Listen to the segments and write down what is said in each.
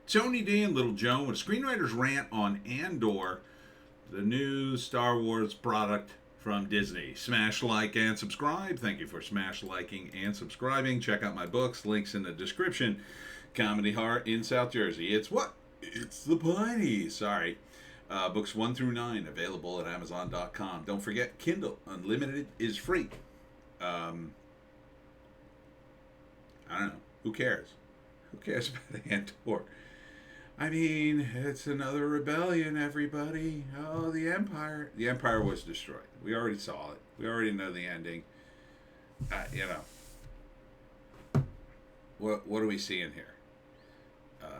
Tony D and Little Joe with Screenwriter's Rant on Andor, the new Star Wars product from Disney. Smash like and subscribe. Thank you for smash liking and subscribing. Check out my books, links in the description. Comedy Heart in South Jersey. It's what? It's the Pineys. Sorry. Books 1 through 9 available at Amazon.com. Don't forget, Kindle Unlimited is free. I don't know. Who cares? Who cares about Andor? I mean, it's another rebellion, everybody. Oh, the Empire. The Empire was destroyed. We already saw it. We already know the ending. You know, what are we seeing here?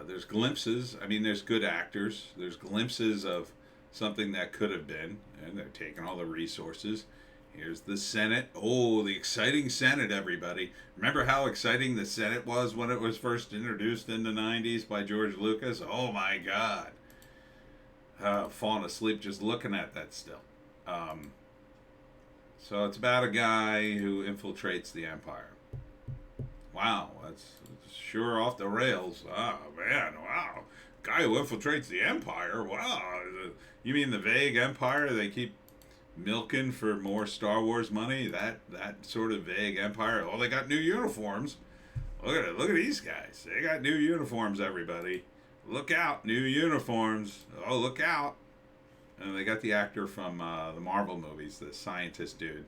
There's glimpses. I mean, there's good actors. There's glimpses of something that could have been, and they're taking all the resources. Here's the Senate. Oh, the exciting Senate, everybody. Remember how exciting the Senate was when it was first introduced in the 90s by George Lucas? Oh, my God. Falling asleep just looking at that still. So it's about a guy who infiltrates the Empire. Wow, that's sure off the rails. Oh, man, wow. Guy who infiltrates the Empire? Wow. You mean the vague Empire they keep milking for more Star Wars money? That sort of vague Empire? Oh, they got new uniforms. Look at it. Look at these guys. They got new uniforms, everybody. Look out, new uniforms. Oh, look out. And they got the actor from the Marvel movies, the scientist dude,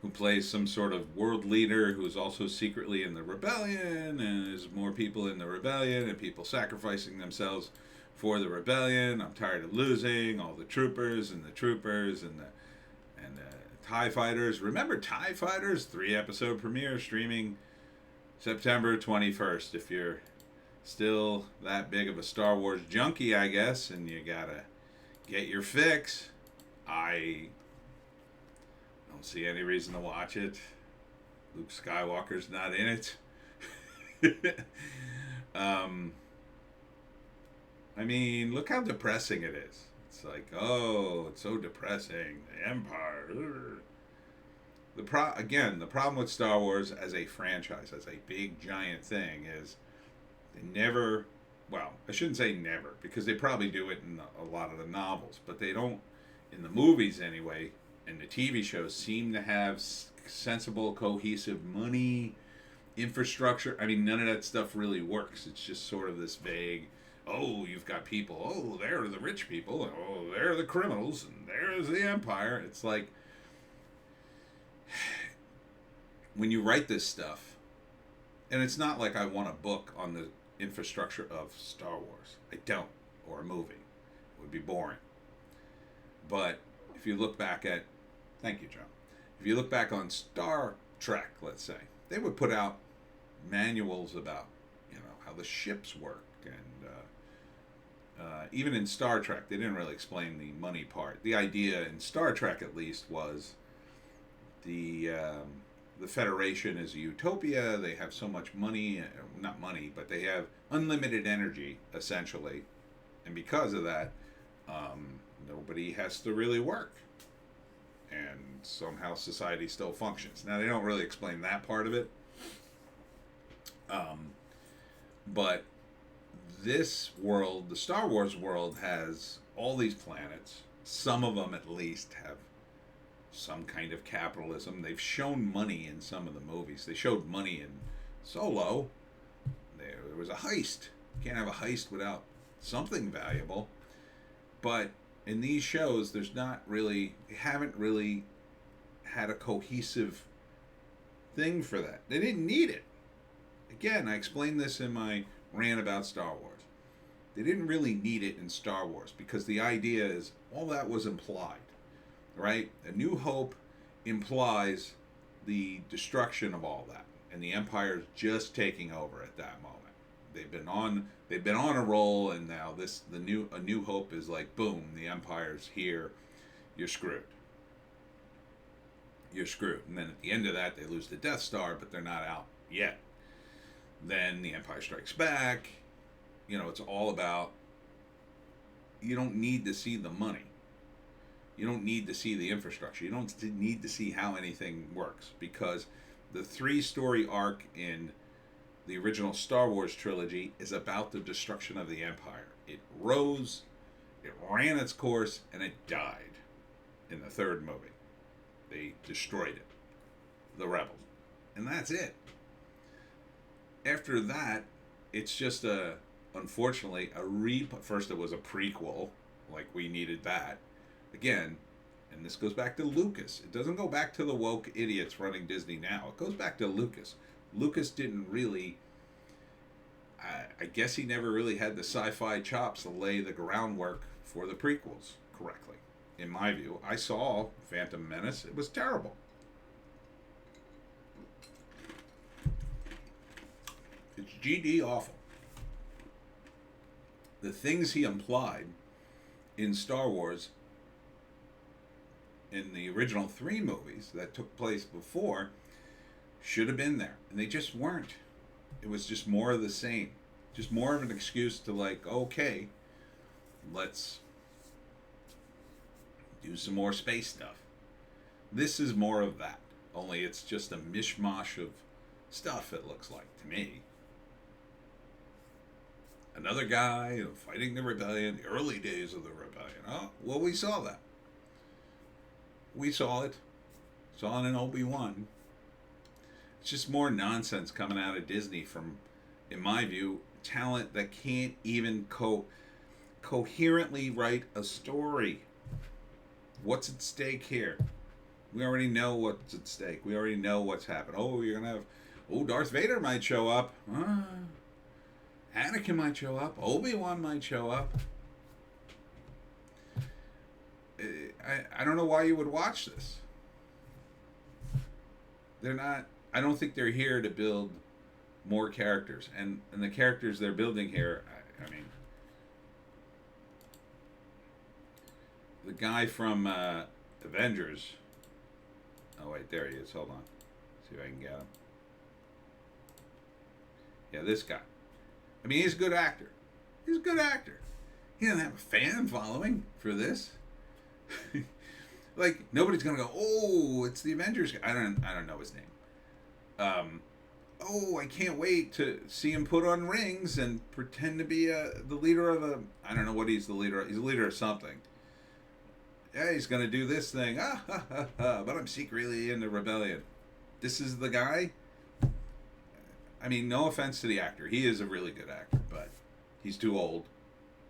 who plays some sort of world leader who's also secretly in the rebellion, and there's more people in the rebellion and people sacrificing themselves for the rebellion. I'm tired of losing all the troopers and the TIE fighters. Remember TIE Fighters? 3-episode premiere streaming September 21st. If you're still that big of a Star Wars junkie, I guess, and you gotta get your fix, I don't see any reason to watch it. Luke Skywalker's not in it. I mean, look how depressing it is. It's like, oh, it's so depressing. The Empire. The problem with Star Wars as a franchise, as a big giant thing, is they never. Well, I shouldn't say never, because they probably do it in a lot of the novels, but they don't in the movies anyway. And the TV shows seem to have sensible, cohesive money, infrastructure. I mean, none of that stuff really works. It's just sort of this vague, oh, you've got people, oh, they're the rich people, oh, they're the criminals, and there's the Empire. It's like, when you write this stuff, and it's not like I want a book on the infrastructure of Star Wars. I don't. Or a movie. It would be boring. But if you look back at, thank you, John. If you look back on Star Trek, let's say, they would put out manuals about, how the ships work, and even in Star Trek, they didn't really explain the money part. The idea in Star Trek, at least, was the Federation is a utopia. They have so much money, not money, but they have unlimited energy, essentially, and because of that, nobody has to really work, and somehow society still functions. Now, they don't really explain that part of it, but this world, the Star Wars world, has all these planets. Some of them, at least, have some kind of capitalism. They've shown money in some of the movies. They showed money in Solo. There was a heist. You can't have a heist without something valuable. But in these shows, they haven't really had a cohesive thing for that. They didn't need it. Again, I explained this in my rant about Star Wars. They didn't really need it in Star Wars because the idea is all that was implied, right? A New Hope implies the destruction of all that, and the Empire's just taking over at that moment. They've been on a roll, and now A New Hope is like, boom, the Empire's here. You're screwed. You're screwed. And then at the end of that, they lose the Death Star, but they're not out yet. Then the Empire Strikes Back. It's all about, you don't need to see the money. You don't need to see the infrastructure. You don't need to see how anything works, because the 3-story arc in the original Star Wars trilogy is about the destruction of the Empire. It rose, it ran its course, and it died in the third movie. They destroyed it, the rebels. And that's it. After that, it's just unfortunately, first it was a prequel, like we needed that. Again, and this goes back to Lucas. It doesn't go back to the woke idiots running Disney now. It goes back to Lucas. Lucas didn't really, I guess he never really had the sci-fi chops to lay the groundwork for the prequels correctly. In my view, I saw Phantom Menace. It was terrible. It's GD awful. The things he implied in Star Wars in the original 3 movies that took place before should have been there, and they just weren't. It was just more of the same, just more of an excuse to, like, okay, let's do some more space stuff. This is more of that, only it's just a mishmash of stuff, it looks like to me. Another guy fighting the rebellion, the early days of the rebellion. Oh, well, we saw that. We saw it. Saw it in Obi-Wan. It's just more nonsense coming out of Disney from, in my view, talent that can't even coherently write a story. What's at stake here? We already know what's at stake. We already know what's happened. Oh, you're going to have... Darth Vader might show up. Anakin might show up. Obi-Wan might show up. I don't know why you would watch this. They're not... I don't think they're here to build more characters. And the characters they're building here, I mean... The guy from Avengers... Oh, wait, there he is. Hold on. See if I can get him. Yeah, this guy. I mean, he's a good actor. He's a good actor. He doesn't have a fan following for this. Like, nobody's gonna go, oh, it's the Avengers guy. I don't know his name. Oh, I can't wait to see him put on rings and pretend to be the leader of a... I don't know what he's the leader of. He's a leader of something. Yeah, he's gonna do this thing. But I'm secretly in the rebellion. This is the guy? I mean, no offense to the actor. He is a really good actor, but he's too old.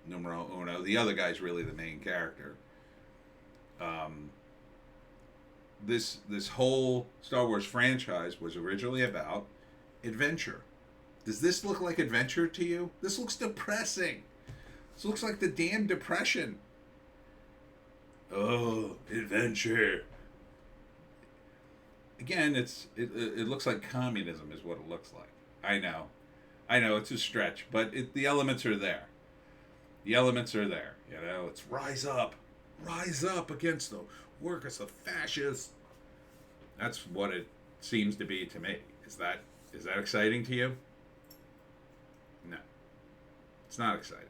Numero uno. The other guy's really the main character. This whole Star Wars franchise was originally about adventure. Does this look like adventure to you? This looks depressing. This looks like the damn Depression. Oh, adventure. Again, it looks like communism is what it looks like. I know, it's a stretch, but the elements are there. The elements are there. It's rise up against the workers, the fascists. That's what it seems to be to me. Is that exciting to you? No, it's not exciting.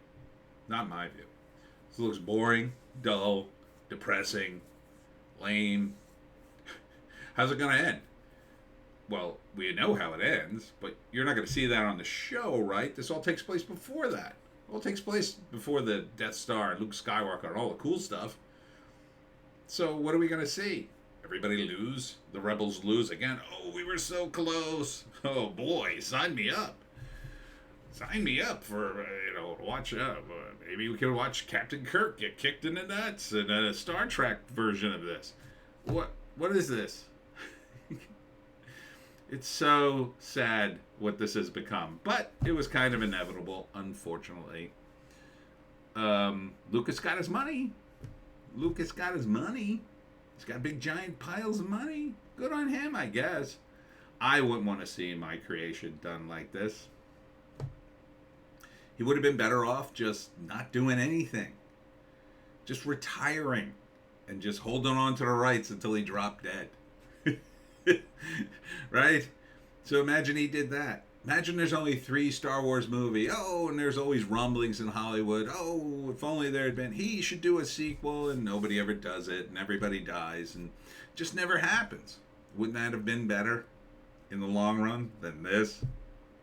Not in my view. This looks boring, dull, depressing, lame. How's it going to end? Well, we know how it ends, but you're not going to see that on the show, right? This all takes place before that. It all takes place before the Death Star, Luke Skywalker, and all the cool stuff. So what are we going to see? Everybody lose? The rebels lose again? Oh, we were so close. Oh, boy, sign me up. Sign me up for, watch, maybe we could watch Captain Kirk get kicked in the nuts in a Star Trek version of this. What is this? It's so sad what this has become. But it was kind of inevitable, unfortunately. Lucas got his money. He's got big giant piles of money. Good on him, I guess. I wouldn't want to see my creation done like this. He would have been better off just not doing anything. Just retiring. And just holding on to the rights until he dropped dead. Right? So imagine he did that. Imagine there's only 3 Star Wars movies. Oh, and there's always rumblings in Hollywood. Oh, if only there had been... He should do a sequel, and nobody ever does it, and everybody dies, and it just never happens. Wouldn't that have been better in the long run than this?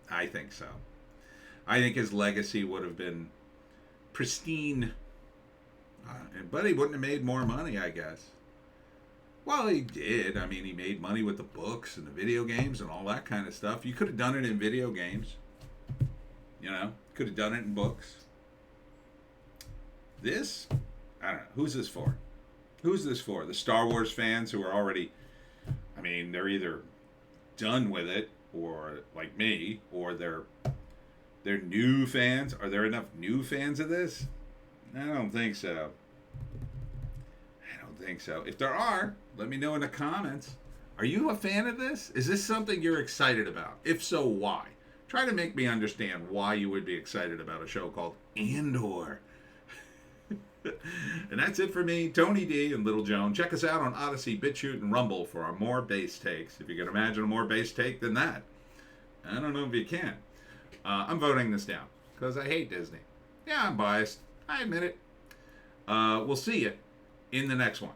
I think so. I think his legacy would have been pristine, but he wouldn't have made more money, I guess. Well, he did. I mean, he made money with the books and the video games and all that kind of stuff. You could have done it in video games. You know, could have done it in books. This, I don't know. Who's this for? Who's this for? The Star Wars fans who are already, I mean, they're either done with it, or like me, or they're new fans. Are there enough new fans of this? I don't think so. I don't think so. If there are, let me know in the comments. Are you a fan of this? Is this something you're excited about? If so, why? Try to make me understand why you would be excited about a show called Andor. And that's it for me, Tony D and Little Joan. Check us out on Odysee, Bitchute, and Rumble for our more base takes. If you can imagine a more base take than that. I don't know if you can. I'm voting this down because I hate Disney. Yeah, I'm biased. I admit it. We'll see you in the next one.